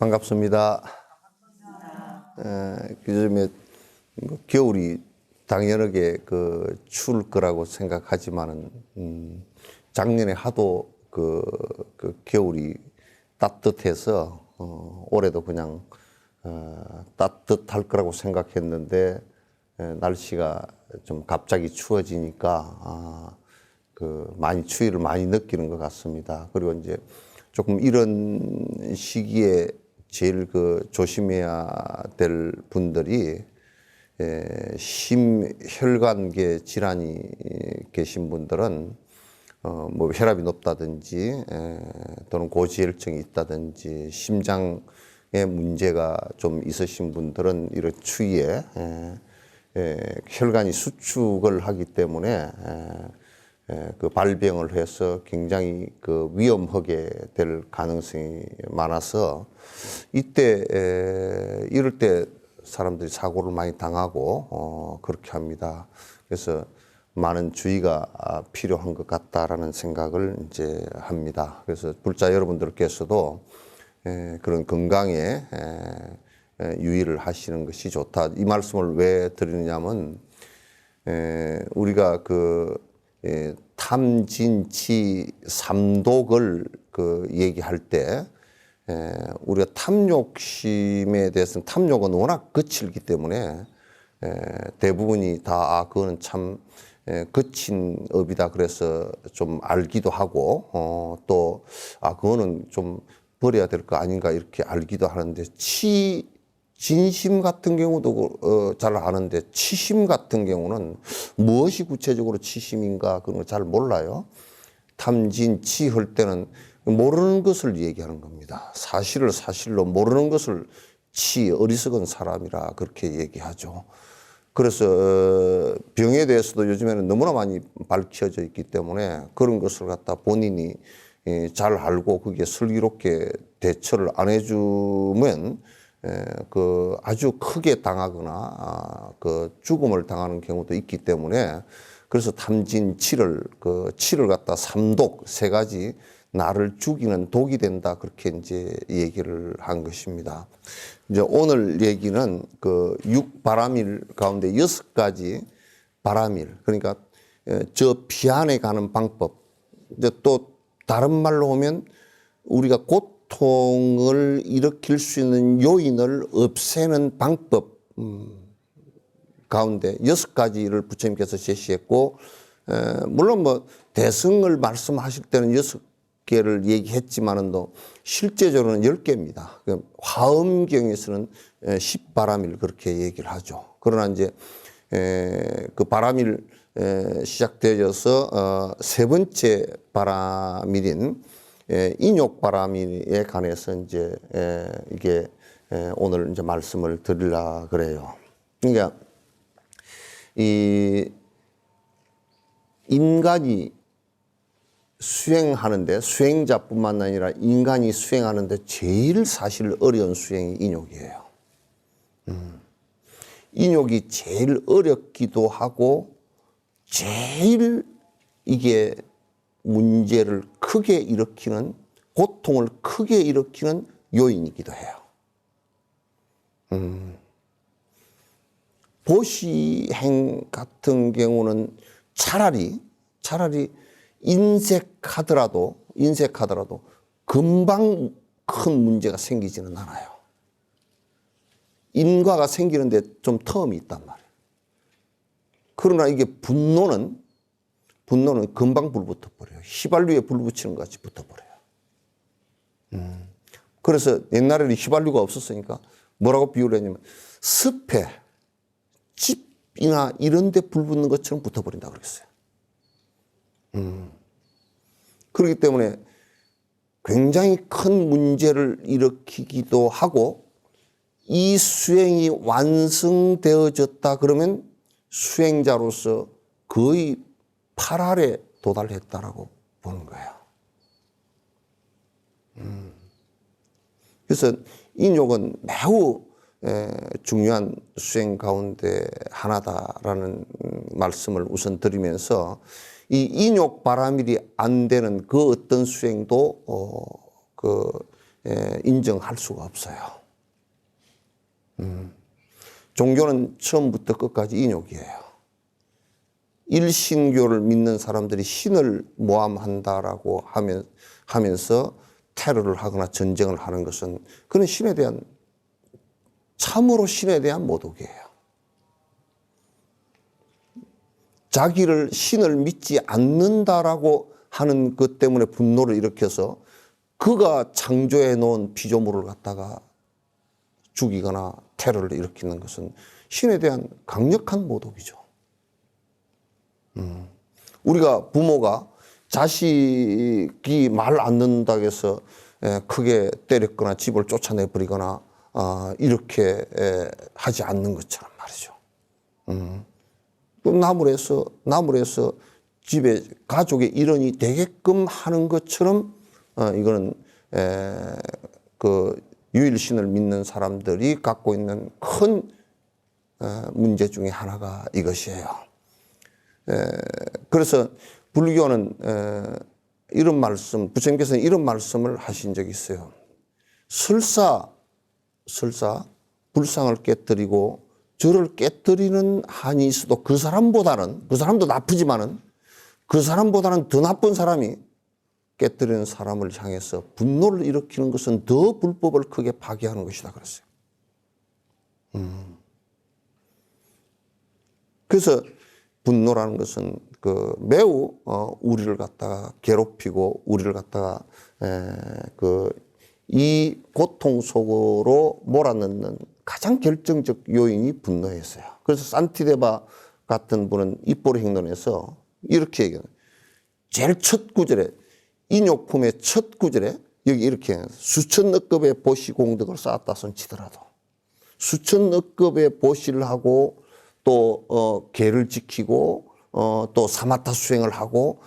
반갑습니다. 요즘에 겨울이 당연하게 추울 거라고 생각하지만은 작년에 하도 겨울이 따뜻해서 올해도 그냥 따뜻할 거라고 생각했는데 날씨가 좀 갑자기 추워지니까 많이 추위를 많이 느끼는 것 같습니다. 그리고 이제 조금 이런 시기에 제일 조심해야 될 분들이 심혈관계 질환이 계신 분들은 뭐 혈압이 높다든지 또는 고지혈증이 있다든지 심장에 문제가 좀 있으신 분들은 이런 추위에 혈관이 수축을 하기 때문에 발병을 해서 굉장히 위험하게 될 가능성이 많아서 이때 이럴 때 사람들이 사고를 많이 당하고 그렇게 합니다. 그래서 많은 주의가 필요한 것 같다라는 생각을 이제 합니다. 그래서 불자 여러분들께서도 그런 건강에 유의를 하시는 것이 좋다. 이 말씀을 왜 드리느냐면 우리가 탐진치 삼독을 얘기할 때 우리가 탐욕심에 대해서는 탐욕은 워낙 거칠기 때문에 대부분이 다 그거는 참 거친 업이다 그래서 좀 알기도 하고 또 그거는 좀 버려야 될 거 아닌가 이렇게 알기도 하는데 진심 같은 경우도 잘 아는데 치심 같은 경우는 무엇이 구체적으로 치심인가 그런 걸 잘 몰라요. 탐진치 할 때는 모르는 것을 얘기하는 겁니다. 사실을 사실로 모르는 것을 어리석은 사람이라 그렇게 얘기하죠. 그래서 병에 대해서도 요즘에는 너무나 많이 밝혀져 있기 때문에 그런 것을 갖다 본인이 잘 알고 그게 슬기롭게 대처를 안 해주면 아주 크게 당하거나 죽음을 당하는 경우도 있기 때문에 그래서 탐진치를 치를 갖다 삼독 세 가지 나를 죽이는 독이 된다 그렇게 이제 얘기를 한 것입니다. 이제 오늘 얘기는 육바람일 가운데 6가지 바람일 그러니까 저 피안에 가는 방법. 이제 또 다른 말로 하면 우리가 고통을 일으킬 수 있는 요인을 없애는 방법 가운데 6가지를 부처님께서 제시했고 물론 뭐 대승을 말씀하실 때는 6개를 얘기했지만은 또 실제적으로는 10개입니다. 화엄경에서는 10바람일 그렇게 얘기를 하죠. 그러나 이제 바람일 시작되어서 세 번째 바람일인 인욕바람일에 관해서 이제 이게 오늘 이제 말씀을 드리려 그래요. 그러니까 이 인간이 수행하는데 수행자뿐만 아니라 인간이 수행하는데 제일 사실 어려운 수행이 인욕이에요. 인욕이 제일 어렵기도 하고 제일 이게 문제를 크게 일으키는 고통을 크게 일으키는 요인이기도 해요. 보시행 같은 경우는 차라리 인색하더라도 금방 큰 문제가 생기지는 않아요. 인과가 생기는데 좀 텀이 있단 말이에요. 그러나 이게 분노는 금방 불 붙어버려요. 휘발유에 불 붙이는 것 같이 붙어버려요. 그래서 옛날에는 휘발유가 없었으니까 뭐라고 비유를 했냐면 습에 집이나 이런 데 불 붙는 것처럼 붙어버린다고 그랬어요. 그렇기 때문에 굉장히 큰 문제를 일으키기도 하고 이 수행이 완성되어졌다 그러면 수행자로서 거의 팔알에 도달했다라고 보는 거예요. 그래서 인욕은 매우 중요한 수행 가운데 하나다라는 말씀을 우선 드리면서 이 인욕 바람일이 안 되는 그 어떤 수행도 인정할 수가 없어요. 종교는 처음부터 끝까지 인욕이에요. 일신교를 믿는 사람들이 신을 모함한다라고 하면서 테러를 하거나 전쟁을 하는 것은 그는 참으로 신에 대한 모독이에요. 자기를 신을 믿지 않는다라고 하는 것 때문에 분노를 일으켜서 그가 창조해 놓은 피조물을 갖다가 죽이거나 테러를 일으키는 것은 신에 대한 강력한 모독이죠. 우리가 부모가 자식이 말 안 듣는다고 해서 크게 때렸거나 집을 쫓아내 버리거나 이렇게 하지 않는 것처럼 말이죠. 나무래서 집에 가족의 일원이 되게끔 하는 것처럼 이거는 그 유일신을 믿는 사람들이 갖고 있는 큰 문제 중에 하나가 이것이에요. 그래서 불교는 이런 말씀, 부처님께서는 이런 말씀을 하신 적이 있어요. 설사 불상을 깨뜨리고 저를 깨뜨리는 한이 있어도 그 사람도 나쁘지만은 그 사람보다는 더 나쁜 사람이 깨뜨리는 사람을 향해서 분노를 일으키는 것은 더 불법을 크게 파괴하는 것이다 그랬어요. 그래서 분노라는 것은 매우 우리를 갖다가 괴롭히고 우리를 갖다가 이 고통 속으로 몰아넣는 가장 결정적 요인이 분노였어요. 그래서 산티데바 같은 분은 입보르 행론에서 이렇게 얘기해요. 제일 첫 구절에 인욕품의 첫 구절에 여기 이렇게 수천 억급의 보시 공덕을 쌓았다 손치더라도 수천 억급의 보시를 하고 또 계를 지키고 또 사마타 수행을 하고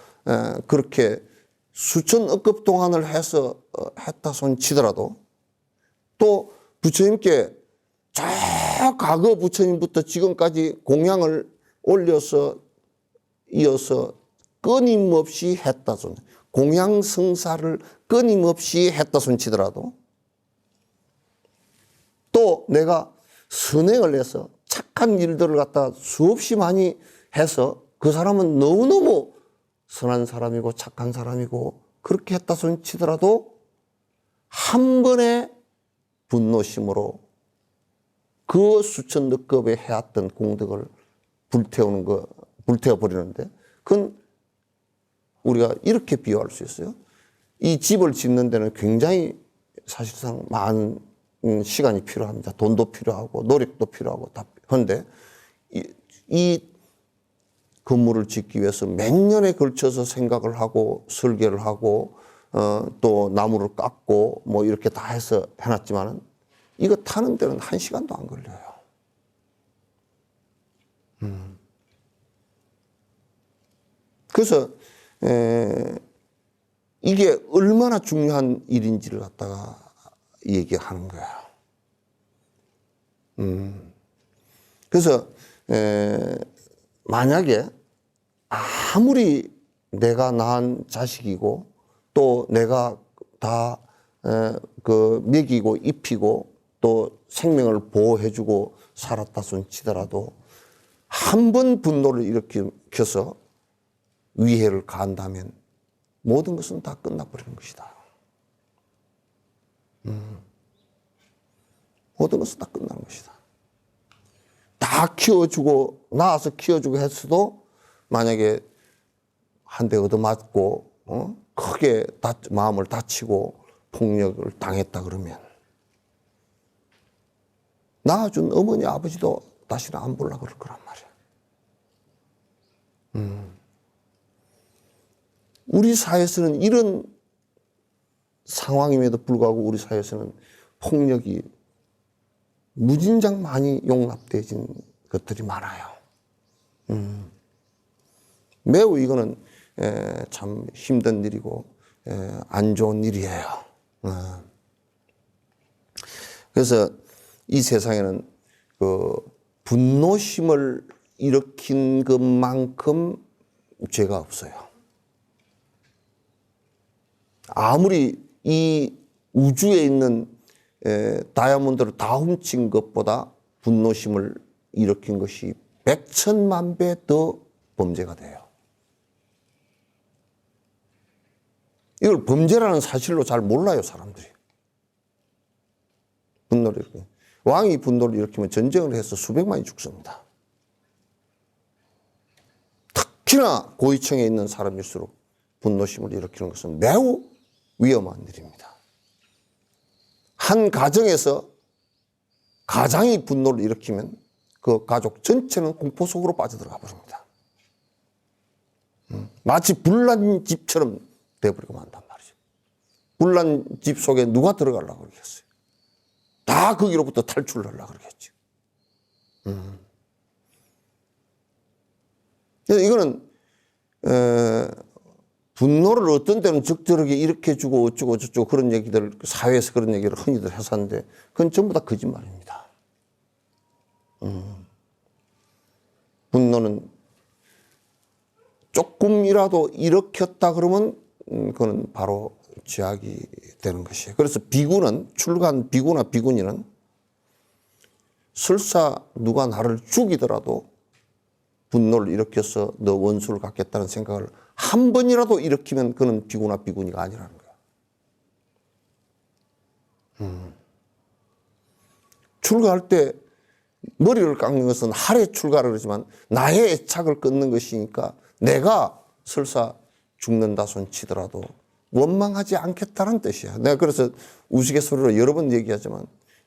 그렇게 수천 억급 동안을 해서 했다 손치더라도 또 부처님께 저 과거 부처님부터 지금까지 공양을 올려서 이어서 끊임없이 했다 손 공양 성사를 끊임없이 했다 손치더라도 또 내가 선행을 해서 착한 일들을 갖다 수없이 많이 해서 그 사람은 너무너무 선한 사람이고 착한 사람이고 그렇게 했다 손치더라도 한 번의 분노심으로 그 수천 넉급에 해왔던 공덕을 불태워버리는데 그건 우리가 이렇게 비유할 수 있어요. 이 집을 짓는 데는 굉장히 사실상 많은 시간이 필요합니다. 돈도 필요하고 노력도 필요하고 다 그런데 이 건물을 짓기 위해서 몇 년에 걸쳐서 생각을 하고 설계를 하고 또 나무를 깎고 뭐 이렇게 다 해서 해놨지만은 이거 타는 데는 1시간도 안 걸려요. 그래서 이게 얼마나 중요한 일인지를 갖다가 얘기하는 거야. 그래서 만약에 아무리 내가 낳은 자식이고 또 내가 다 먹이고 입히고 또 생명을 보호해주고 살았다 손치더라도 한 번 분노를 일으켜서 위해를 가한다면 모든 것은 다 끝나버리는 것이다. 모든 것은 다 끝나는 것이다. 다 키워주고 낳아서 키워주고 했어도 만약에 한 대 얻어맞고 크게 마음을 다치고 폭력을 당했다 그러면 낳아준 어머니 아버지도 다시는 안 보려고 그럴 거란 말이야. 우리 사회에서는 이런 상황임에도 불구하고 우리 사회에서는 폭력이 무진장 많이 용납되어진 것들이 많아요. 매우 이거는 참 힘든 일이고 안 좋은 일이에요. 그래서 이 세상에는 그 분노심을 일으킨 것만큼 죄가 없어요. 아무리 이 우주에 있는 다이아몬드를 다 훔친 것보다 분노심을 일으킨 것이 100,000만 배 더 범죄가 돼요. 이걸 범죄라는 사실로 잘 몰라요, 사람들이. 분노를 일으키면. 왕이 분노를 일으키면 전쟁을 해서 수백만이 죽습니다. 특히나 고위층에 있는 사람일수록 분노심을 일으키는 것은 매우 위험한 일입니다. 한 가정에서 가장이 분노를 일으키면 그 가족 전체는 공포 속으로 빠져들어가 버립니다. 마치 불난 집처럼 되어버리고 만단 말이죠. 불난 집 속에 누가 들어가려고 그러겠어요? 다 거기로부터 탈출을 하려고 그러겠죠. 이거는 분노를 어떤 때는 적절하게 일으켜주고 어쩌고 저쩌고 그런 얘기들, 사회에서 그런 얘기를 흔히들 해서 하는데 그건 전부 다 거짓말입니다. 분노는 조금이라도 일으켰다 그러면 그건 바로 죄악이 되는 것이에요. 그래서 비구는, 출가한 비구나 비구니는 설사 누가 나를 죽이더라도 분노를 일으켜서 너 원수를 갚겠다는 생각을 한 번이라도 일으키면 그는 비구나 비구니가 아니라는 거야. 출가할 때 머리를 깎는 것은 할애 출가를 그러지만 나의 애착을 끊는 것이니까 내가 설사 죽는다 손치더라도 원망하지 않겠다는 뜻이야. 내가 그래서 우스갯소리로 여러 번 얘기하지만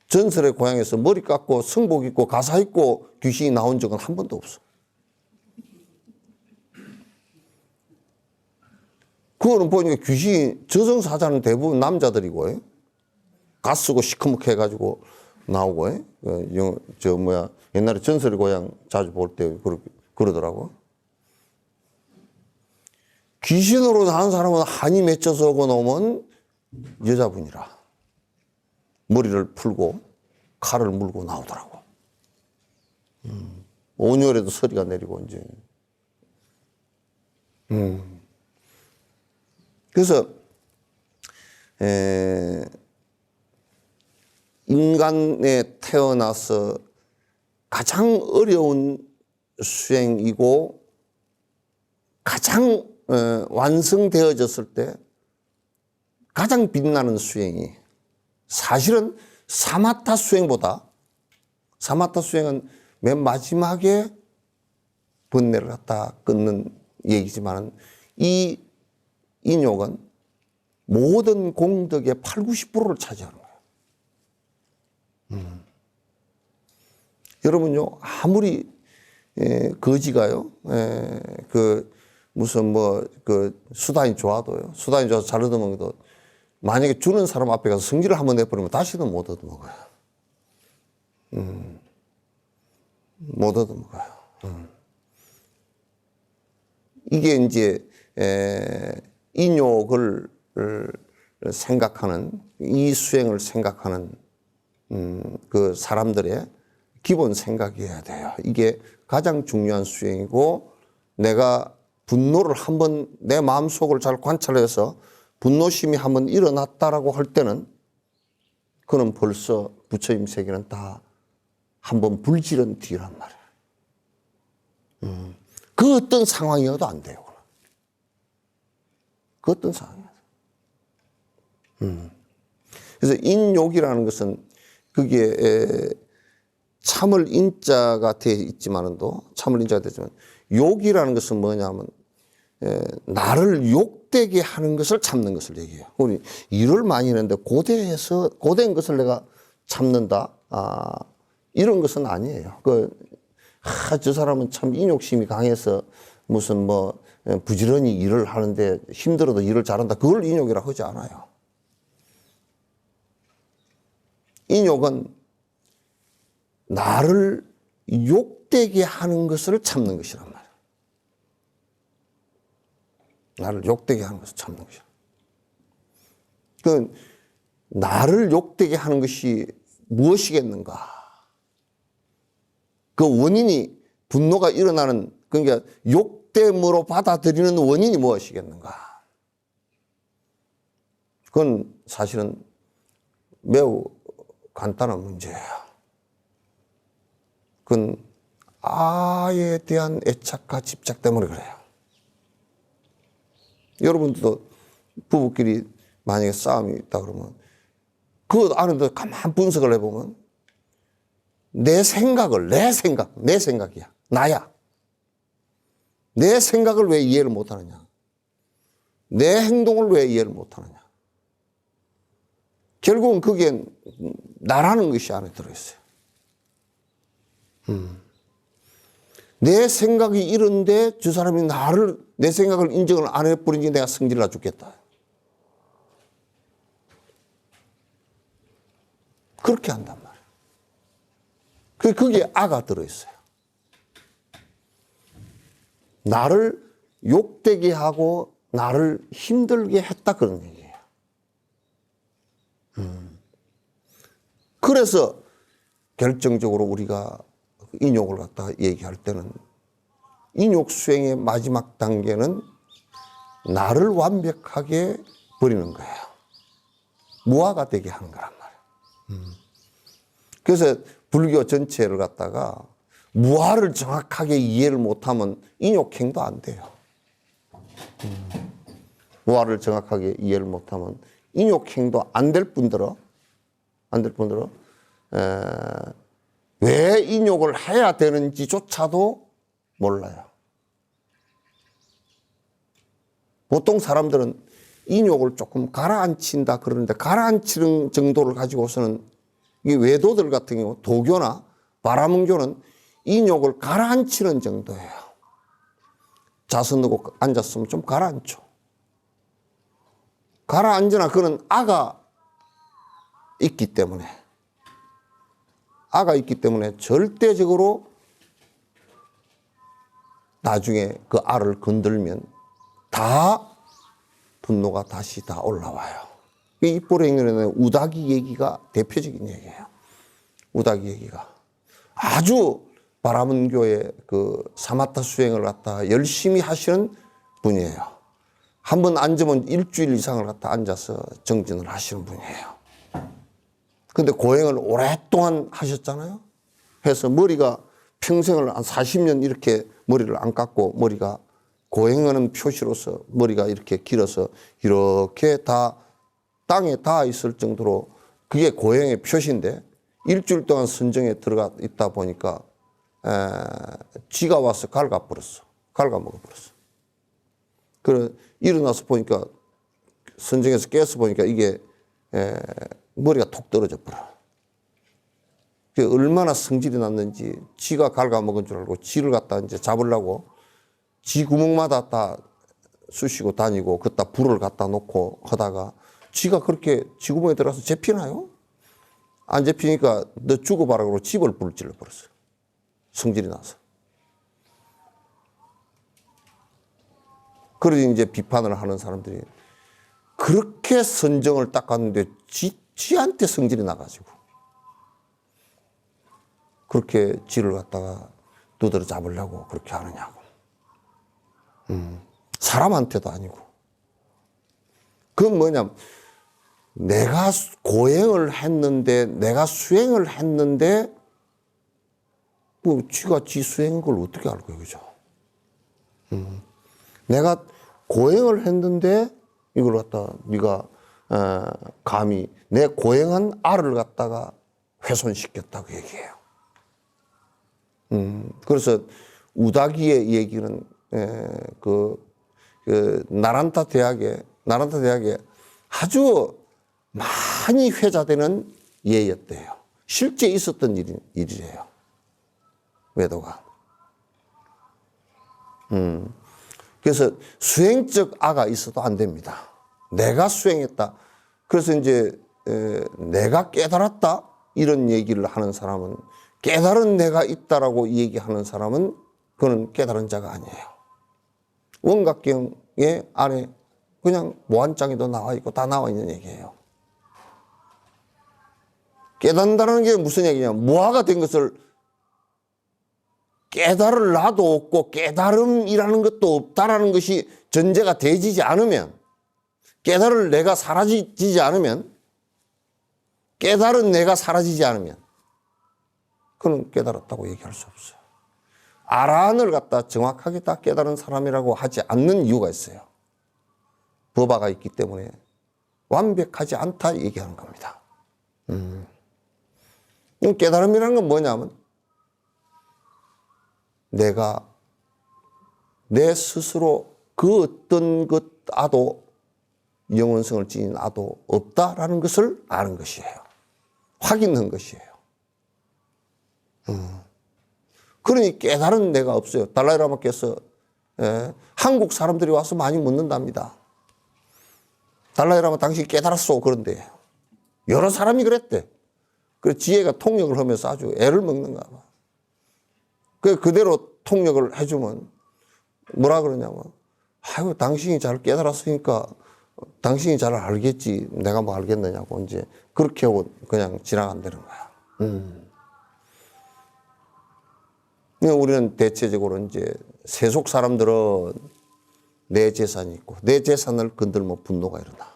전설의 고향에서 머리 깎고 성복 입고 가사 입고 귀신이 나온 적은 한 번도 없어. 그거는 보니까 귀신이 저승사자는 대부분 남자들이고 가 쓰고 시커멓게 해가지고 나오고 옛날에 전설의 고향 자주 볼 때 그러더라고. 귀신으로 나온 사람은 한이 맺혀서 오고 나오면 여자분이라 머리를 풀고 칼을 물고 나오더라고. 온열에도 서리가 내리고 이제. 그래서 인간에 태어나서 가장 어려운 수행이고 가장 완성되어졌을 때 가장 빛나는 수행이 사실은 사마타 수행보다 사마타 수행은 맨 마지막에 번뇌를 갖다 끊는 얘기지만 이 인욕은 모든 공덕의 8, 90%를 차지하는 거예요. 여러분요, 아무리 거지가요, 무슨 수단이 좋아도요, 수단이 좋아서 잘 얻어먹어도 만약에 주는 사람 앞에 가서 성질을 한번 내버리면 다시는 못 얻어먹어요. 못 얻어먹어요. 이게 이제 인욕을 생각하는, 이 수행을 생각하는 그 사람들의 기본 생각이어야 돼요. 이게 가장 중요한 수행이고, 내가 분노를 한번 내 마음속을 잘 관찰해서 분노심이 한번 일어났다라고 할 때는 그는 벌써 부처님 세계는 다 한번 불지른 뒤란 말이에요. 그 어떤 상황이어도 안 돼요. 그 어떤 상황이어도. 그래서 인욕이라는 것은 그게 참을 인자가 되어 있지만도 참을 인자가 되지만 욕이라는 것은 뭐냐면 나를 욕되게 하는 것을 참는 것을 얘기해요. 우리 일을 많이 했는데 고된 것을 내가 참는다. 이런 것은 아니에요. 저 사람은 참 인욕심이 강해서 무슨 부지런히 일을 하는데 힘들어도 일을 잘한다. 그걸 인욕이라고 하지 않아요. 인욕은 나를 욕되게 하는 것을 참는 것이란 말이에요. 나를 욕되게 하는 것을 참는 것이야. 나를 욕되게 하는 것이 무엇이겠는가? 그 원인이 분노가 일어나는, 그러니까 욕됨으로 받아들이는 원인이 무엇이겠는가? 그건 사실은 매우 간단한 문제예요. 그건 아에 대한 애착과 집착 때문에 그래요. 여러분들도 부부끼리 만약에 싸움이 있다 그러면 그 안에도 가만 분석을 해보면 내 생각이야. 나야. 내 생각을 왜 이해를 못하느냐. 내 행동을 왜 이해를 못하느냐. 결국은 그게 나라는 것이 안에 들어있어요. 내 생각이 이런데 저 사람이 내 생각을 인정을 안 해버리니 내가 성질나 죽겠다. 그렇게 한단 말이에요. 거기에 아가 들어있어요. 나를 욕되게 하고 나를 힘들게 했다 그런 얘기예요. 그래서 결정적으로 우리가 인욕을 갖다가 얘기할 때는 인욕 수행의 마지막 단계는 나를 완벽하게 버리는 거예요. 무아가 되게 하는 거란 말이에요. 그래서 불교 전체를 갖다가 무아를 정확하게 이해를 못하면 인욕행도 안 돼요. 무아를 정확하게 이해를 못하면 인욕행도 안 될 뿐더러 왜 인욕을 해야 되는지조차도 몰라요. 보통 사람들은 인욕을 조금 가라앉힌다 그러는데 가라앉히는 정도를 가지고서는 이 외도들 같은 경우 도교나 바라문교는 인욕을 가라앉히는 정도예요. 자서 누고 앉았으면 좀 가라앉죠. 가라앉으나 그는 아가 있기 때문에 절대적으로 나중에 그 알을 건들면 다 분노가 다시 다 올라와요. 이 입보행론에는 우다기 얘기가 대표적인 얘기예요. 우다기 얘기가 아주 바라문교의 그 사마타 수행을 갖다 열심히 하시는 분이에요. 한번 앉으면 일주일 이상을 갖다 앉아서 정진을 하시는 분이에요. 근데 고행을 오랫동안 하셨잖아요. 해서 머리가 평생을 한 40년 이렇게 머리를 안 깎고 머리가 고행하는 표시로서 머리가 이렇게 길어서 이렇게 다 땅에 닿아 있을 정도로 그게 고행의 표시인데 일주일 동안 선정에 들어가 있다 보니까 쥐가 와서 갉아먹어버렸어. 그래 일어나서 보니까 선정에서 깨서 보니까 이게 머리가 톡 떨어져 버려. 얼마나 성질이 났는지 쥐가 갉아먹은 줄 알고 쥐를 갖다 이제 잡으려고 쥐 구멍마다 다 쑤시고 다니고 그다 불을 갖다 놓고 하다가 쥐가 그렇게 쥐 구멍에 들어가서 잡히나요? 안 잡히니까 너 죽어봐라 그러고 집을 불을 찔러버렸어요. 성질이 나서. 그러지 이제 비판을 하는 사람들이 그렇게 선정을 닦았는데 쥐한테 성질이 나가지고 그렇게 쥐를 갖다가 두드려 잡으려고 그렇게 하느냐고. 사람한테도 아니고. 그건 뭐냐면 내가 고행을 했는데 내가 수행을 했는데 뭐 쥐가 쥐 수행한 걸 어떻게 알고요, 그죠? 내가 고행을 했는데 이걸 갖다 네가 감히 내 고행한 알을 갖다가 훼손시켰다고 얘기해요. 그래서 우다기의 얘기는 나란타 대학에 아주 많이 회자되는 예였대요. 실제 있었던 일이래요. 외도가. 그래서 수행적 아가 있어도 안 됩니다. 내가 수행했다. 그래서 이제 내가 깨달았다 이런 얘기를 하는 사람은 깨달은 내가 있다라고 얘기하는 사람은 그는 깨달은 자가 아니에요. 원각경의 안에 그냥 모한장에도 나와 있고 다 나와 있는 얘기예요. 깨닫는다는 게 무슨 얘기냐면 무아가 된 것을 깨달을 나도 없고 깨달음이라는 것도 없다라는 것이 전제가 되지지 않으면 깨달을 내가 사라지지 않으면 깨달은 내가 사라지지 않으면 그는 깨달았다고 얘기할 수 없어요. 아라한을 갖다 정확하게 다 깨달은 사람이라고 하지 않는 이유가 있어요. 법화가 있기 때문에 완벽하지 않다 얘기하는 겁니다. 깨달음이라는 건 뭐냐면 내가 내 스스로 그 어떤 것 아도 영원성을 지닌 아도 없다라는 것을 아는 것이에요. 확인한 것이에요. 그러니 깨달은 내가 없어요. 달라이라마께서 한국 사람들이 와서 많이 묻는답니다. 달라이라마 당신이 깨달았소. 그런데 여러 사람이 그랬대. 그래서 지혜가 통역을 하면서 아주 애를 먹는가 봐. 그대로 통역을 해주면 뭐라 그러냐면 아이고 당신이 잘 깨달았으니까 당신이 잘 알겠지 내가 뭐 알겠느냐고 이제 그렇게 하고 그냥 지나간다는 거야. 우리는 대체적으로 이제 세속 사람들은 내 재산이 있고 내 재산을 건들면 분노가 일어나.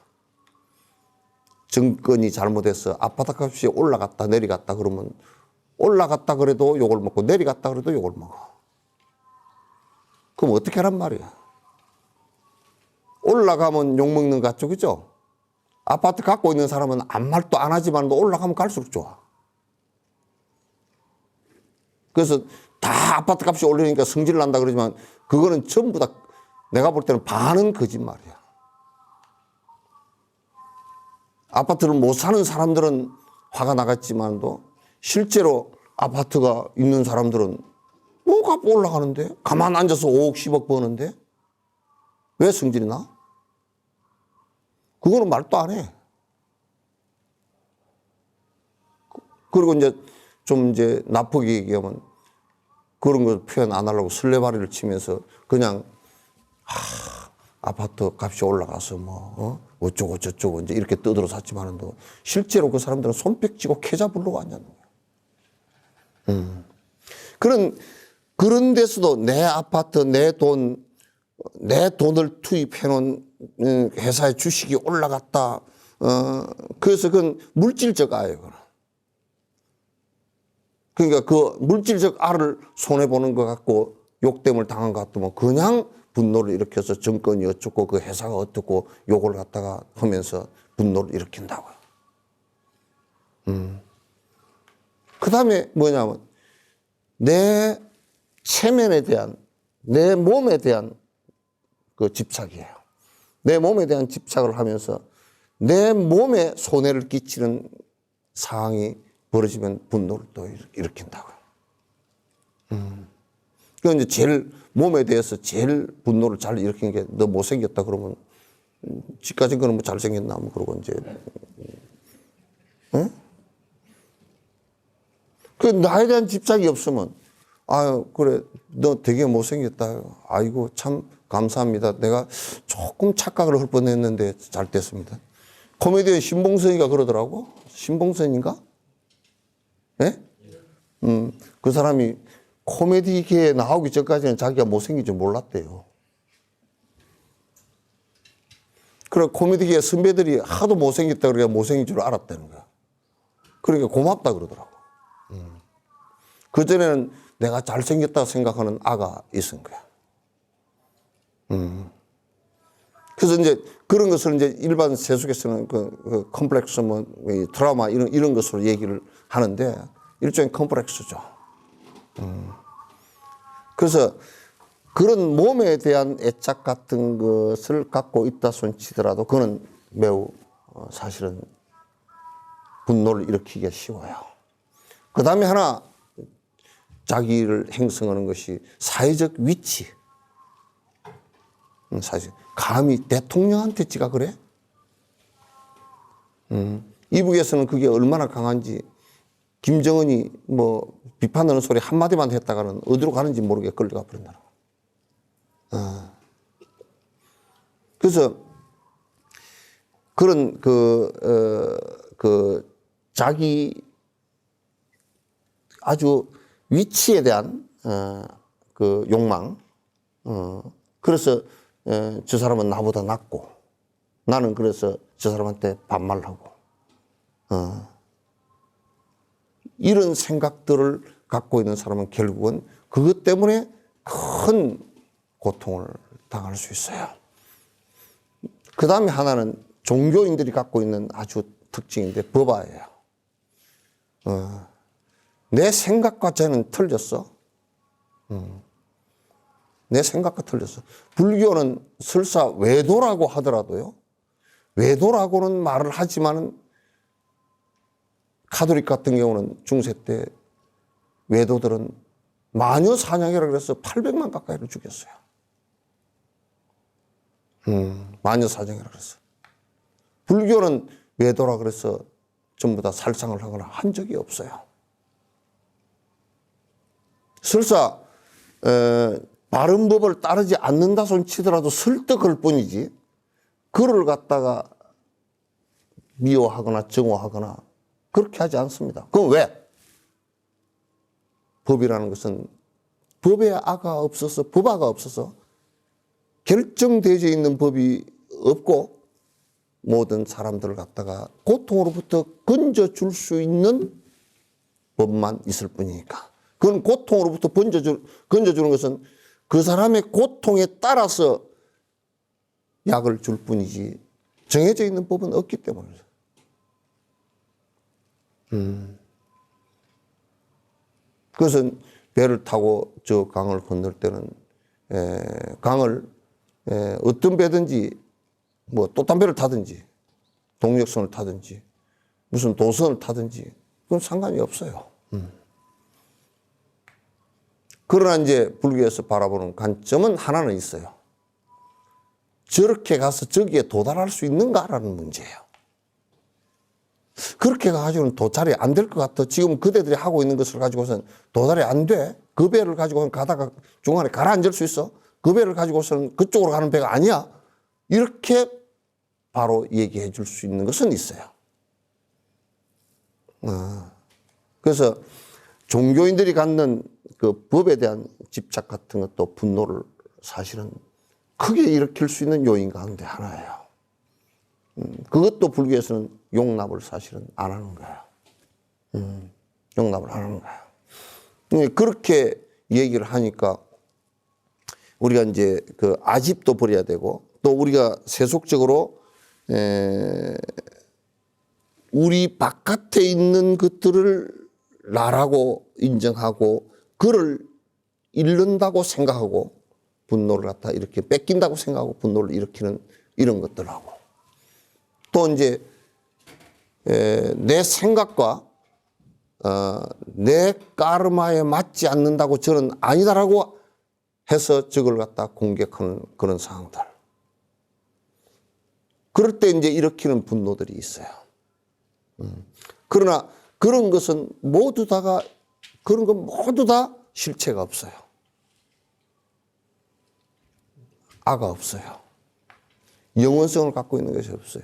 정권이 잘못해서 아파트 값이 올라갔다 내려갔다 그러면 올라갔다 그래도 욕을 먹고 내려갔다 그래도 욕을 먹어. 그럼 어떻게 하란 말이야. 올라가면 욕먹는 것 같죠, 그죠? 아파트 갖고 있는 사람은 아무 말도 안 하지만 올라가면 갈수록 좋아. 그래서 다 아파트 값이 올리니까 성질 난다 그러지만 그거는 전부 다 내가 볼 때는 반은 거짓말이야. 아파트를 못 사는 사람들은 화가 나갔지만도 실제로 아파트가 있는 사람들은 값 올라가는데 가만 앉아서 5억 10억 버는데 왜 성질이 나? 그거는 말도 안 해. 그리고 이제 좀 이제 나쁘게 얘기하면 그런 걸 표현 안 하려고 설레발이를 치면서 그냥 아파트 값이 올라가서 어쩌고 저쩌고 이제 이렇게 떠들어 샀지만도 실제로 그 사람들은 손뼉 쥐고 계좌 부르고 앉았는 거야. 그런 데서도 내 아파트, 내 돈을 투입해 놓은 회사의 주식이 올라갔다. 그래서 그건 물질적 아예요. 그러니까 그 물질적 알을 손해보는 것 같고 욕됨을 당한 것 같으면 그냥 분노를 일으켜서 정권이 어쩌고 그 회사가 어떻고 욕을 갖다가 하면서 분노를 일으킨다고요. 그 다음에 뭐냐면 내 체면에 대한 내 몸에 대한 그 집착이에요. 내 몸에 대한 집착을 하면서 내 몸에 손해를 끼치는 상황이 벌어지면 분노를 또 일으킨다고요. 그 이제 제일 몸에 대해서 제일 분노를 잘 일으키는 게 너 못생겼다 그러면 지까진 거는 뭐 잘생겼나 뭐 그러고 이제 응? 그 나에 대한 집착이 없으면 아유 그래 너 되게 못생겼다. 아이고 참 감사합니다. 내가 조금 착각을 할 뻔했는데 잘 됐습니다. 코미디언 신봉선이가 그러더라고. 신봉선인가? 예? 그 사람이 코미디계에 나오기 전까지는 자기가 못생긴 줄 몰랐대요. 그래 코미디계 선배들이 하도 못생겼다 그러니까 못생긴 줄 알았다는 거야. 그러니까 고맙다 그러더라고. 그전에는 내가 잘생겼다 생각하는 아가 있은 거야. 그래서 이제 그런 것을 이제 일반 세속에서는 그 컴플렉스 뭐 트라우마 이런 것으로 얘기를 하는데 일종의 컴플렉스죠. 그래서 그런 몸에 대한 애착 같은 것을 갖고 있다 손치더라도 그는 매우 사실은 분노를 일으키기가 쉬워요. 그 다음에 하나 자기를 형성하는 것이 사회적 위치. 사실 감히 대통령한테 지가 그래? 이북에서는 그게 얼마나 강한지 김정은이 뭐 비판하는 소리 한마디만 했다가는 어디로 가는지 모르게 끌려가 버린다는 거. 그래서 그런 자기 아주 위치에 대한 그 욕망. 그래서 저 사람은 나보다 낫고 나는 그래서 저 사람한테 반말하고 이런 생각들을 갖고 있는 사람은 결국은 그것 때문에 큰 고통을 당할 수 있어요. 그 다음에 하나는 종교인들이 갖고 있는 아주 특징인데 법아예요. 내 생각과 쟤는 틀렸어. 내 생각과 틀렸어. 불교는 설사 외도라고 하더라도요. 외도라고는 말을 하지만은 가톨릭 같은 경우는 중세 때 외도들은 마녀 사냥이라 그래서 800만 가까이를 죽였어요. 마녀 사냥이라 그래서. 불교는 외도라 그래서 전부 다 살상을 하거나 한 적이 없어요. 설사 바른 법을 따르지 않는다 손 치더라도 설득할 뿐이지 그를 갖다가 미워하거나 정오하거나 그렇게 하지 않습니다. 그럼 왜? 법이라는 것은 법에 아가 없어서 법아가 없어서 결정되어 있는 법이 없고 모든 사람들을 갖다가 고통으로부터 건져줄 수 있는 법만 있을 뿐이니까. 그건 고통으로부터 건져주는 것은 그 사람의 고통에 따라서 약을 줄 뿐이지 정해져 있는 법은 없기 때문이죠. 그것은 배를 타고 저 강을 건널 때는 강을 어떤 배든지 뭐 돛담배를 타든지 동력선을 타든지 무슨 도선을 타든지 그건 상관이 없어요. 그러나 이제 불교에서 바라보는 관점은 하나는 있어요. 저렇게 가서 저기에 도달할 수 있는가라는 문제예요. 그렇게 가지고는 도달이 안 될 것 같아. 지금 그대들이 하고 있는 것을 가지고서는 도달이 안 돼. 그 배를 가지고는 가다가 중간에 가라앉을 수 있어. 그 배를 가지고서는 그쪽으로 가는 배가 아니야. 이렇게 바로 얘기해 줄 수 있는 것은 있어요. 그래서 종교인들이 갖는 그 법에 대한 집착 같은 것도 분노를 사실은 크게 일으킬 수 있는 요인 가운데 하나예요. 그것도 불교에서는 용납을 사실은 안 하는 거예요. 용납을 안 하는 거예요. 그렇게 얘기를 하니까 우리가 이제 그 아집도 버려야 되고 또 우리가 세속적으로 우리 바깥에 있는 것들을 나라고 인정하고 그를 잃는다고 생각하고 분노를 갖다 이렇게 뺏긴다고 생각하고 분노를 일으키는 이런 것들하고 또 이제 내 생각과 내 까르마에 맞지 않는다고 저는 아니다라고 해서 저걸 갖다 공격하는 그런 상황들. 그럴 때 이제 일으키는 분노들이 있어요. 그러나 그런 것은 모두 다가 그런 건 모두 다 실체가 없어요. 아가 없어요. 영원성을 갖고 있는 것이 없어요.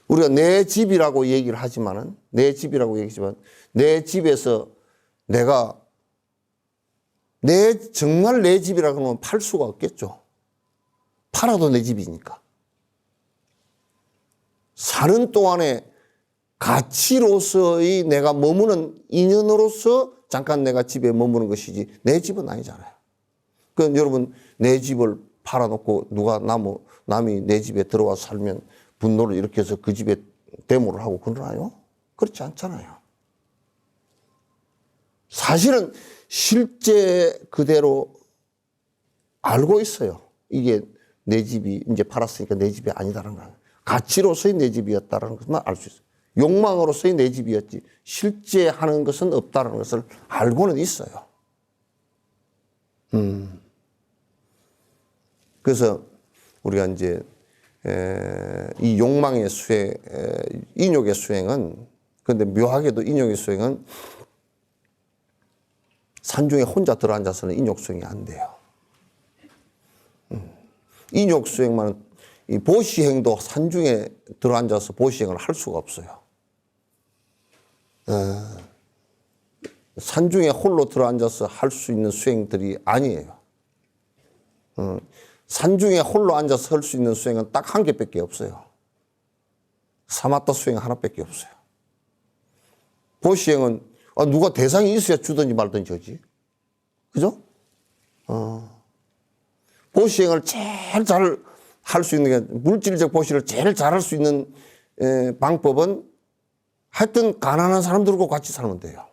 우리가 내 집이라고 얘기를 하지만은 내 집이라고 얘기하지만 내 집에서 내가 정말 내 집이라고 하면 팔 수가 없겠죠. 팔아도 내 집이니까. 사는 동안에 가치로서의 내가 머무는 인연으로서 잠깐 내가 집에 머무는 것이지 내 집은 아니잖아요. 그러니까 여러분 내 집을 팔아놓고 누가 남이 내 집에 들어와서 살면 분노를 일으켜서 그 집에 데모를 하고 그러나요? 그렇지 않잖아요. 사실은 실제 그대로 알고 있어요. 이게 내 집이 이제 팔았으니까 내 집이 아니다라는 거예요. 가치로서의 내 집이었다는 것만 알 수 있어요. 욕망으로서의 내 집이었지 실제 하는 것은 없다는 것을 알고는 있어요. 그래서 우리가 이제 이 욕망의 수행, 인욕의 수행은 그런데 묘하게도 인욕의 수행은 산중에 혼자 들어앉아서는 인욕 수행이 안 돼요. 인욕 수행만은 이 보시행도 산중에 들어앉아서 보시행을 할 수가 없어요. 산중에 홀로 들어앉아서 할 수 있는 수행들이 아니에요. 산중에 홀로 앉아서 할 수 있는 수행은 딱 한 개밖에 없어요. 사마타 수행 하나밖에 없어요. 보시행은 누가 대상이 있어야 주든지 말든지 하지. 그죠? 보시행을 제일 잘 할 수 있는 게, 물질적 보시를 제일 잘 할 수 있는 방법은 하여튼 가난한 사람들과 같이 살면 돼요.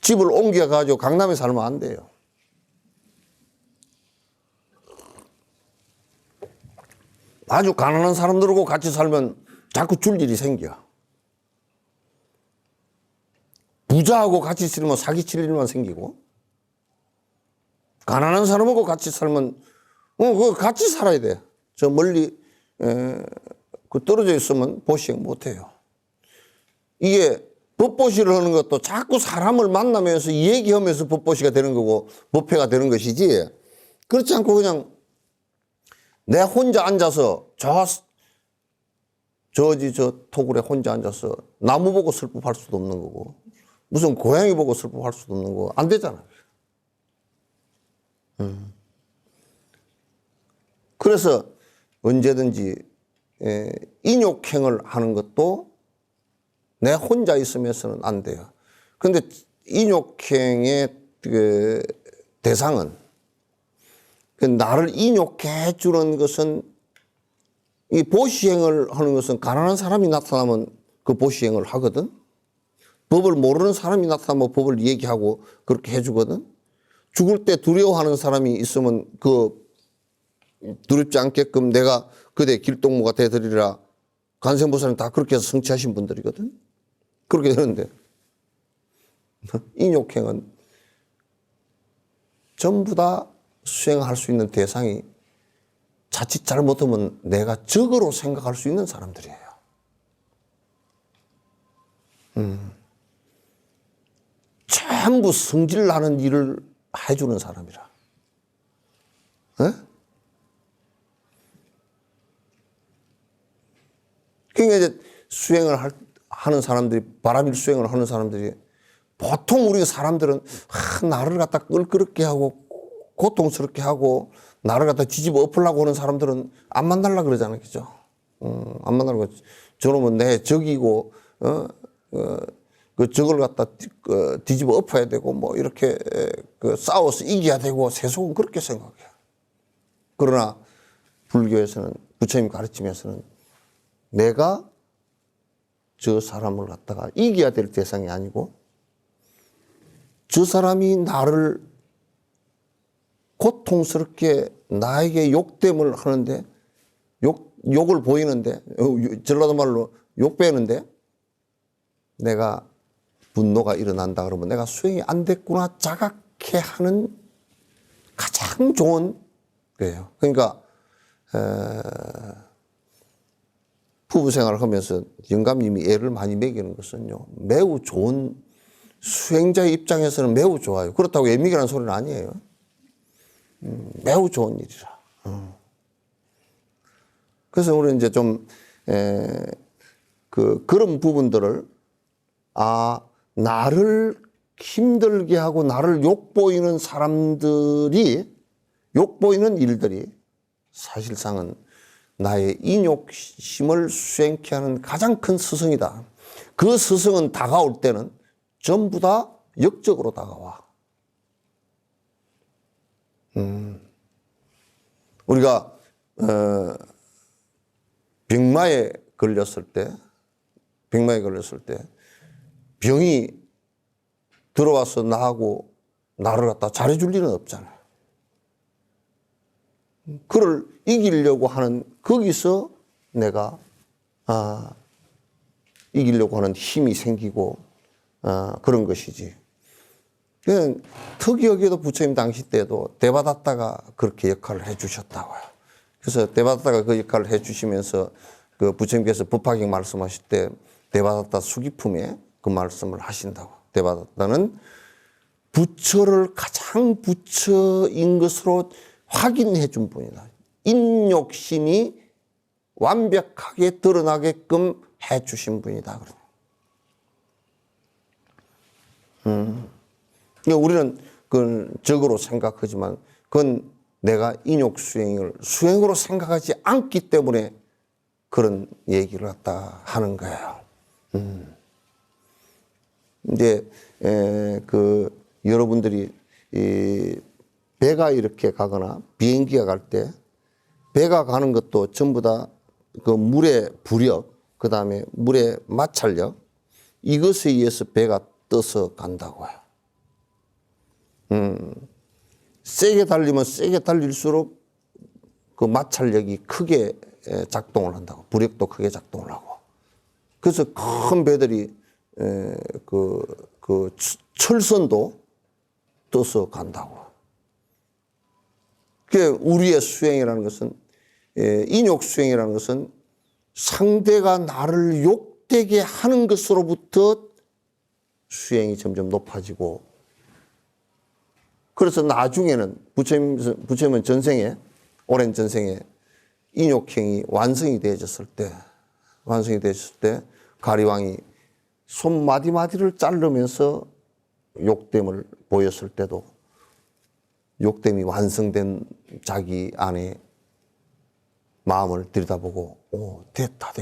집을 옮겨가지고 강남에 살면 안 돼요. 아주 가난한 사람들하고 같이 살면 자꾸 줄 일이 생겨. 부자하고 같이 있으면 사기칠 일만 생기고, 가난한 사람하고 같이 살면 같이 살아야 돼. 저 멀리 떨어져 있으면 보시행 못 해요. 이게 법보시를 하는 것도 자꾸 사람을 만나면서 얘기하면서 법보시가 되는 거고 법회가 되는 것이지, 그렇지 않고 그냥 내 혼자 앉아서 저 토굴에 혼자 앉아서 나무 보고 슬픔할 수도 없는 거고, 무슨 고양이 보고 슬픔할 수도 없는 거고, 안 되잖아요. 그래서 언제든지 인욕행을 하는 것도 내 혼자 있으면서는 안 돼요. 그런데 인욕행의 그 대상은, 나를 인욕해 주는 것은, 이 보시행을 하는 것은 가난한 사람이 나타나면 그 보시행을 하거든. 법을 모르는 사람이 나타나면 법을 얘기하고 그렇게 해주거든. 죽을 때 두려워하는 사람이 있으면 그 두렵지 않게끔 내가 그대 길동무가 되드리라. 관세음보살은 다 그렇게 해서 성취하신 분들이거든. 그렇게 되는데 인욕행은 전부 다 수행할 수 있는 대상이 자칫 잘못하면 내가 적으로 생각할 수 있는 사람들이에요. 전부 성질 나는 일을 해주는 사람이라. 에? 그러니까 이제 수행을 하는 사람들이, 바람일 수행을 하는 사람들이, 보통 우리 사람들은 나를 갖다 껄끄럽게 하고 고통스럽게 하고 나를 갖다 뒤집어 엎으려고 하는 사람들은 안 만나려고 그러잖아요. 그죠? 안 만나려고. 저놈은 내 적이고, 그 적을 갖다 뒤집어 엎어야 되고, 뭐, 이렇게 싸워서 이겨야 되고, 세속은 그렇게 생각해요. 그러나 불교에서는, 부처님 가르치면서는 내가 저 사람을 갖다가 이겨야 될 대상이 아니고, 저 사람이 나를 고통스럽게 나에게 욕됨을 하는데, 욕을 보이는데, 전라도 말로 욕 빼는데, 내가 분노가 일어난다 그러면 내가 수행이 안 됐구나 자각해 하는 가장 좋은 거예요. 그러니까, 부부 생활을 하면서 영감님이 애를 많이 먹이는 것은요, 매우 좋은, 수행자의 입장에서는 매우 좋아요. 그렇다고 애먹이라는 소리는 아니에요. 매우 좋은 일이라. 그래서 우리는 이제 좀, 그런 부분들을, 나를 힘들게 하고 나를 욕보이는 사람들이, 욕보이는 일들이 사실상은 나의 인욕심을 수행케 하는 가장 큰 스승이다. 그 스승은 다가올 때는 전부 다 역적으로 다가와. 우리가 병마에 걸렸을 때 병이 들어와서 나하고 나를 갖다 잘해줄 일은 없잖아요. 그를 이기려고 하는, 거기서 내가 이기려고 하는 힘이 생기고 그런 것이지. 그냥 특이하게도 부처님 당시 때도 대바다타가 그렇게 역할을 해주셨다고요. 그래서 대바다타가 그 역할을 해주시면서 그 부처님께서 법화경 말씀하실 때 대바다타 수기품에 그 말씀을 하신다고. 대바다타는 부처를 가장 부처인 것으로 확인해 준 분이다. 인욕심이 완벽하게 드러나게끔 해 주신 분이다. 우리는 그걸 적으로 생각하지만 그건 내가 인욕 수행을 수행으로 생각하지 않기 때문에 그런 얘기를 갖다 하는 거예요. 이제 여러분들이 배가 이렇게 가거나 비행기가 갈 때 배가 가는 것도 전부 다 그 물의 부력, 그 다음에 물의 마찰력, 이것에 의해서 배가 떠서 간다고요. 세게 달리면 세게 달릴수록 그 마찰력이 크게 작동을 한다고. 부력도 크게 작동을 하고. 그래서 큰 배들이 그 철선도 떠서 간다고. 그 우리의 수행이라는 것은, 인욕 수행이라는 것은 상대가 나를 욕되게 하는 것으로부터 수행이 점점 높아지고, 그래서 나중에는 부처님은 전생에, 오랜 전생에 인욕행이 완성이 되어졌을 때 가리왕이 손 마디마디를 자르면서 욕됨을 보였을 때도 욕됨이 완성된 자기 안에 마음을 들여다보고, 오, 됐다.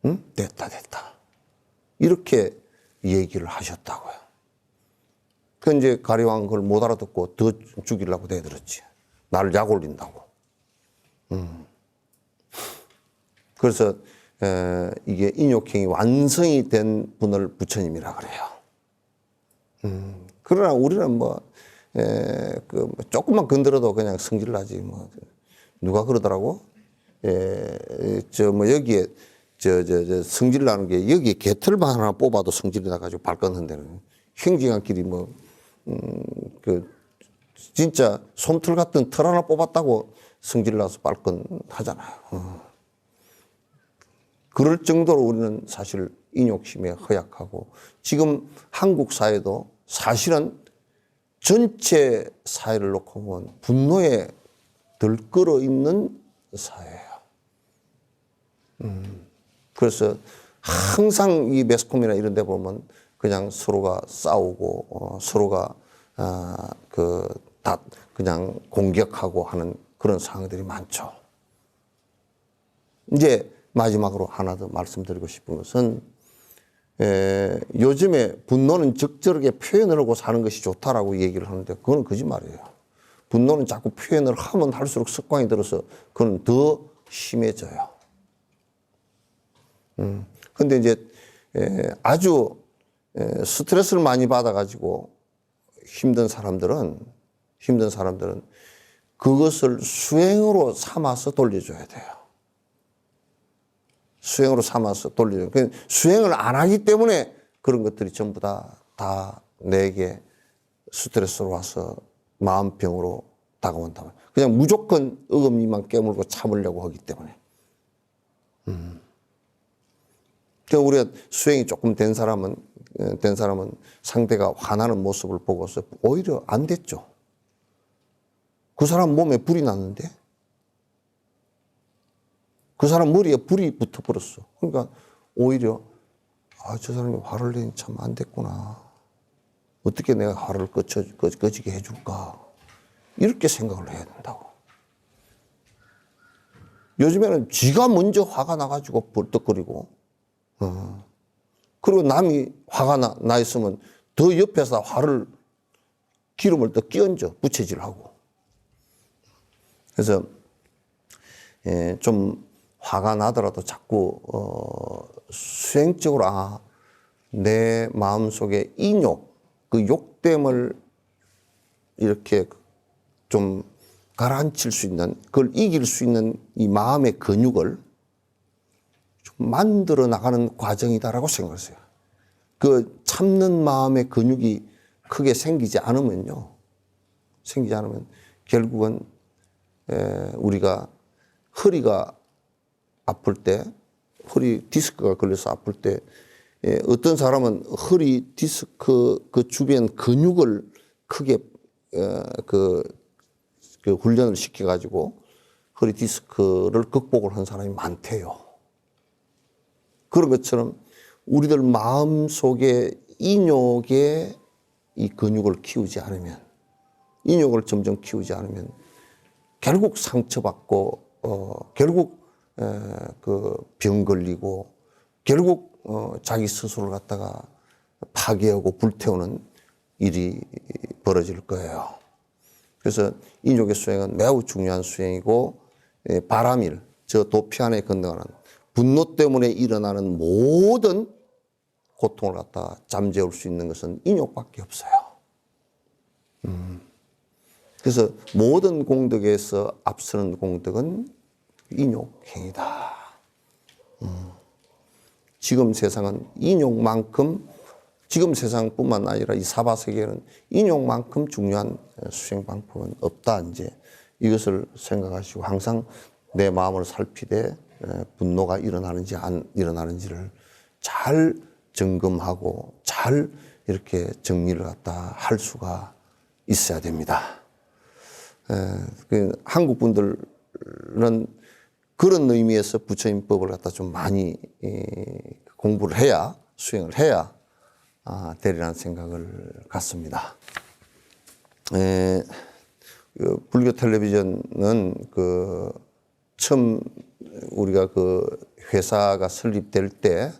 응? 됐다. 이렇게 얘기를 하셨다고요. 그 이제 가리왕은 그걸 못 알아듣고 더 죽이려고 대들었지. 나를 약 올린다고. 그래서 이게 인욕행이 완성이 된 분을 부처님이라 그래요. 그러나 우리는 뭐 조금만 건드려도 그냥 성질나지. 뭐 누가 그러더라고? 여기에 성질나는 게, 여기에 개털만 하나 뽑아도 성질이 나가지고 발건 흔드는 행진한끼리 진짜 솜털 같은 털 하나 뽑았다고 성질나서 발건 하잖아요. 그럴 정도로 우리는 사실 인욕심에 허약하고, 지금 한국 사회도 사실은 전체 사회를 놓고 보면 분노에 들끓어 있는 사회예요. 그래서 항상 이 매스컴이나 이런 데 보면 그냥 서로가 싸우고, 서로가 다 그냥 공격하고 하는 그런 상황들이 많죠. 이제 마지막으로 하나 더 말씀드리고 싶은 것은, 요즘에 분노는 적절하게 표현을 하고 사는 것이 좋다라고 얘기를 하는데, 그건 거짓말이에요. 분노는 자꾸 표현을 하면 할수록 습관이 들어서 그건 더 심해져요. 근데 이제 아주 스트레스를 많이 받아가지고 힘든 사람들은 그것을 수행으로 삼아서 돌려줘야 돼요. 수행으로 삼아서 돌려줘야 돼요. 수행을 안 하기 때문에 그런 것들이 전부 다 내게 스트레스로 와서 마음병으로 다가온다. 그냥 무조건 어금니만 깨물고 참으려고 하기 때문에. 그러니까 우리가 수행이 조금 된 사람은 상대가 화나는 모습을 보고서 오히려 안 됐죠. 그 사람 몸에 불이 났는데, 그 사람 머리에 불이 붙어버렸어. 그러니까 오히려, 저 사람이 화를 내니 참 안 됐구나. 어떻게 내가 화를 꺼지게 해줄까. 이렇게 생각을 해야 된다고. 요즘에는 지가 먼저 화가 나가지고 벌떡거리고, 그리고 남이 화가 나 있으면 더 옆에서 기름을 더 끼얹어 부채질하고. 그래서 좀 화가 나더라도 자꾸 수행적으로 내 마음속에 인욕, 그 욕됨을 이렇게 좀 가라앉힐 수 있는, 그걸 이길 수 있는 이 마음의 근육을 좀 만들어 나가는 과정이다라고 생각했어요. 그 참는 마음의 근육이 크게 생기지 않으면 결국은 우리가 허리가 아플 때, 허리 디스크가 걸려서 아플 때, 어떤 사람은 허리 디스크 그 주변 근육을 크게 그 훈련을 시켜가지고 허리 디스크를 극복을 한 사람이 많대요. 그런 것처럼 우리들 마음속에 인욕의 이 근육을 키우지 않으면, 인욕을 점점 키우지 않으면 결국 상처받고 결국 그 병 걸리고 결국 자기 스스로를 갖다가 파괴하고 불태우는 일이 벌어질 거예요. 그래서 인욕의 수행은 매우 중요한 수행이고 바람일, 저 도피 안에 건너가는 분노 때문에 일어나는 모든 고통을 갖다 잠재울 수 있는 것은 인욕밖에 없어요. 그래서 모든 공덕에서 앞서는 공덕은 인욕행위다. 지금 세상은 인욕만큼, 지금 세상뿐만 아니라 이 사바세계에는 인욕만큼 중요한 수행 방법은 없다. 이제 이것을 생각하시고 항상 내 마음을 살피되 분노가 일어나는지 안 일어나는지를 잘 점검하고 잘 이렇게 정리를 갖다 할 수가 있어야 됩니다. 한국 분들은 그런 의미에서 부처님법을 갖다 좀 많이 공부를 해야, 수행을 해야 되리라는 생각을 갖습니다. 불교 텔레비전은 처음 우리가 회사가 설립될 때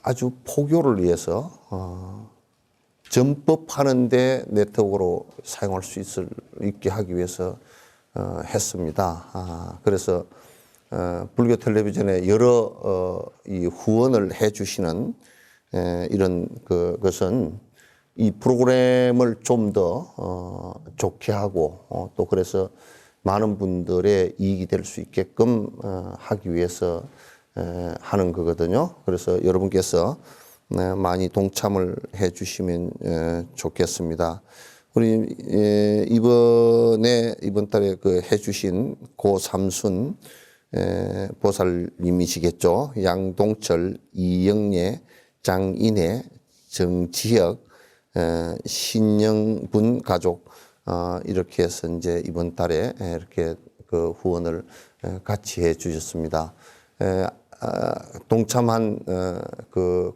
아주 포교를 위해서 전법하는데 네트워크로 사용할 수 있게 하기 위해서 했습니다. 그래서 불교 텔레비전에 여러 이 후원을 해주시는 이런 것은 이 프로그램을 좀 더 좋게 하고 또 그래서 많은 분들의 이익이 될 수 있게끔 하기 위해서 하는 거거든요. 그래서 여러분께서 많이 동참을 해 주시면 좋겠습니다. 우리 이번 달에 해 주신 고 삼순 보살님이시겠죠. 양동철, 이영예, 장인혜, 정지혁, 신영분 가족 이렇게 해서 이제 이번 달에 이렇게 후원을 같이 해 주셨습니다. 동참한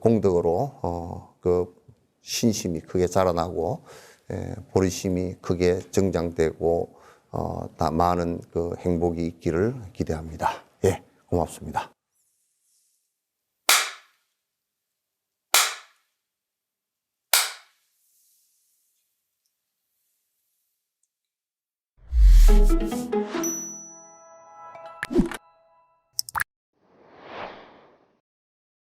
공덕으로 신심이 크게 자라나고 보리심이 크게 정장되고 다 많은 행복이 있기를 기대합니다. 예, 고맙습니다.